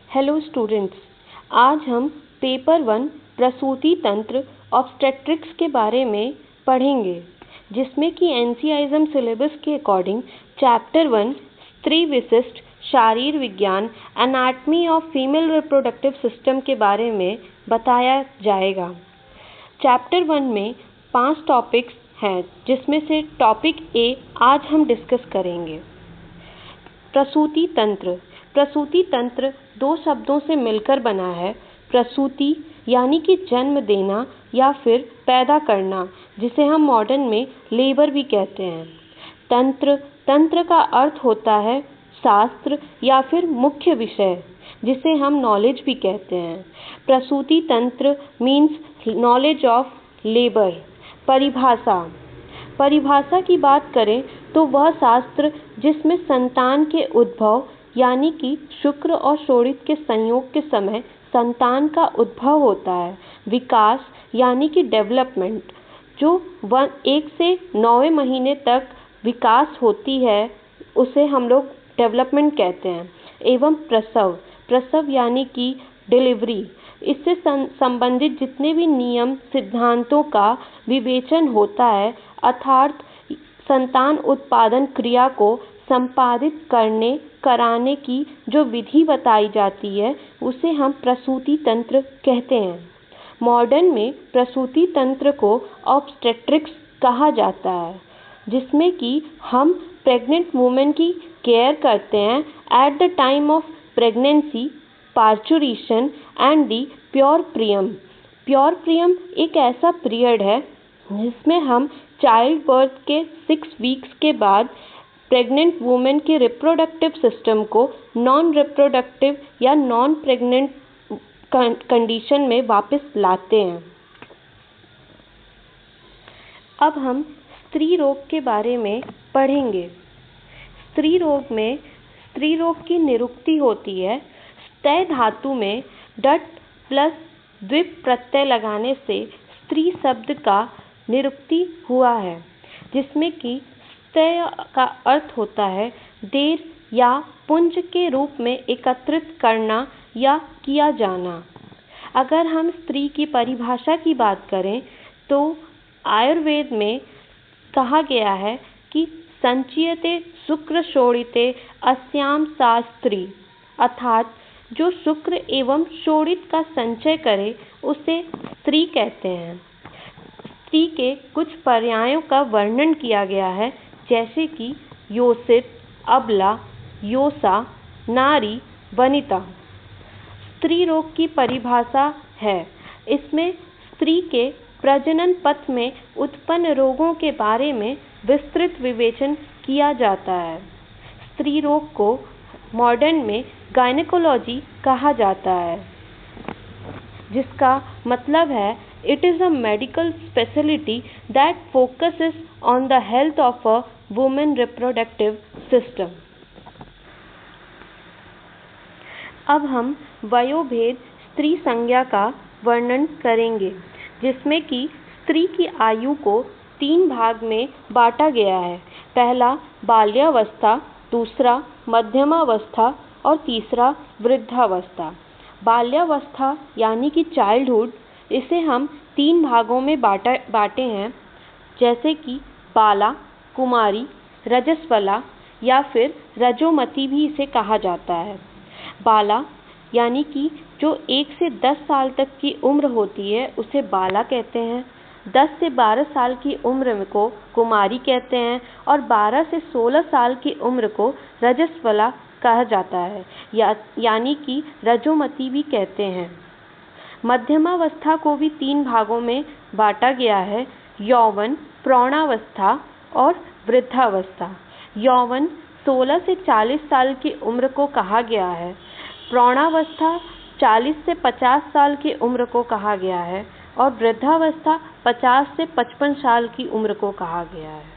Hello students, आज हम paper 1 प्रसूति तंत्र ऑब्स्टेट्रिक्स के बारे में पढ़ेंगे, जिसमें कि NCISM सिलेबस के अकॉर्डिंग चैप्टर 1 स्त्री विशिष्ट शारीर विज्ञान anatomy of female reproductive system के बारे में बताया जाएगा। चैप्टर 1 में 5 टॉपिक्स हैं, जिसमें से टॉपिक A आज हम डिस्कस करेंगे। प्रसूति तंत्र। प्रसूति तंत्र 2 शब्दों से मिलकर बना है। प्रसूति यानी कि जन्म देना या फिर पैदा करना, जिसे हम मॉडर्न में लेबर भी कहते हैं। तंत्र का अर्थ होता है शास्त्र या फिर मुख्य विषय, जिसे हम नॉलेज भी कहते हैं। प्रसूति तंत्र मीन्स नॉलेज ऑफ लेबर। परिभाषा की बात करें तो वह शास्त्र जिसमें संतान के उद्भव यानी कि शुक्र और शोणित के संयोग के समय संतान का उद्भव होता है। विकास यानी कि डेवलपमेंट, जो 1 से 9वें महीने तक विकास होती है, उसे हम लोग डेवलपमेंट कहते हैं। एवं प्रसव यानी कि डिलीवरी, इससे संबंधित जितने भी नियम सिद्धांतों का विवेचन होता है, अर्थात संतान उत्पादन क्रिया को संपादित कराने की जो विधि बताई जाती है, उसे हम प्रसूति तंत्र कहते हैं। मॉडर्न में प्रसूति तंत्र को ऑब्स्टेट्रिक्स कहा जाता है, जिसमें कि हम प्रेग्नेंट वुमेन की केयर करते हैं at the time of pregnancy, parturition and the puerperium. Puerperium एक ऐसा पीरियड है जिसमें हम चाइल्ड बर्थ के 6 वीक्स के बाद प्रेग्नेंट वुमेन के रिप्रोडक्टिव सिस्टम को नॉन रिप्रोडक्टिव या नॉन प्रेग्नेंट कंडीशन में वापस लाते हैं। अब हम स्त्री रोग के बारे में पढ़ेंगे। स्त्री रोग की निरुक्ति होती है। स्तय धातु में डट प्लस द्विप प्रत्यय लगाने से स्त्री शब्द का निरुक्ति हुआ है, जिसमें कि स्तय का अर्थ होता है देर या पुंज के रूप में एकत्रित करना या किया जाना। अगर हम स्त्री की परिभाषा की बात करें तो आयुर्वेद में कहा गया है कि संचयते शुक्र शोणिते अस्याम सा स्त्री, अर्थात जो शुक्र एवं शोणित का संचय करे उसे स्त्री कहते हैं। स्त्री के कुछ पर्यायों का वर्णन किया गया है, जैसे कि योषित, अबला, योषा, नारी, वनिता। स्त्री रोग की परिभाषा है। इसमें स्त्री के प्रजनन पथ में उत्पन्न रोगों के बारे में विस्तृत विवेचन किया जाता है। स्त्री रोग को मॉडर्न में गायनेकोलॉजी कहा जाता है, जिसका मतलब है it is a medical speciality that focuses on the health of a women reproductive system. अब हम वयोभेद स्त्री संज्ञा का वर्णन करेंगे, जिसमें कि स्त्री की आयु को 3 भाग में बांटा गया है। पहला बाल्यावस्था, दूसरा मध्यमावस्था और तीसरा वृद्धावस्था। बाल्यावस्था यानी कि चाइल्डहुड, इसे हम 3 भागों में बांटे हैं, जैसे कि बाला, कुमारी, रजस्वला या फिर रजोमती भी इसे कहा जाता है। बाला यानी कि जो 1 से 10 साल तक की उम्र होती है, उसे बाला कहते हैं। 10 से 12 साल की उम्र को कुमारी कहते हैं और 12 से 16 साल की उम्र को रजस्वला कहा जाता है, यानी कि रजोमती भी कहते हैं। मध्यमावस्था को भी 3 भागों में बांटा गया है: यौवन, प्रौढ़ावस्था और वृद्धावस्था। यौवन 16 से 40 साल की उम्र को कहा गया है। प्रौढ़ावस्था 40 से 50 साल की उम्र को कहा गया है और वृद्धावस्था 50 से 55 साल की उम्र को कहा गया है।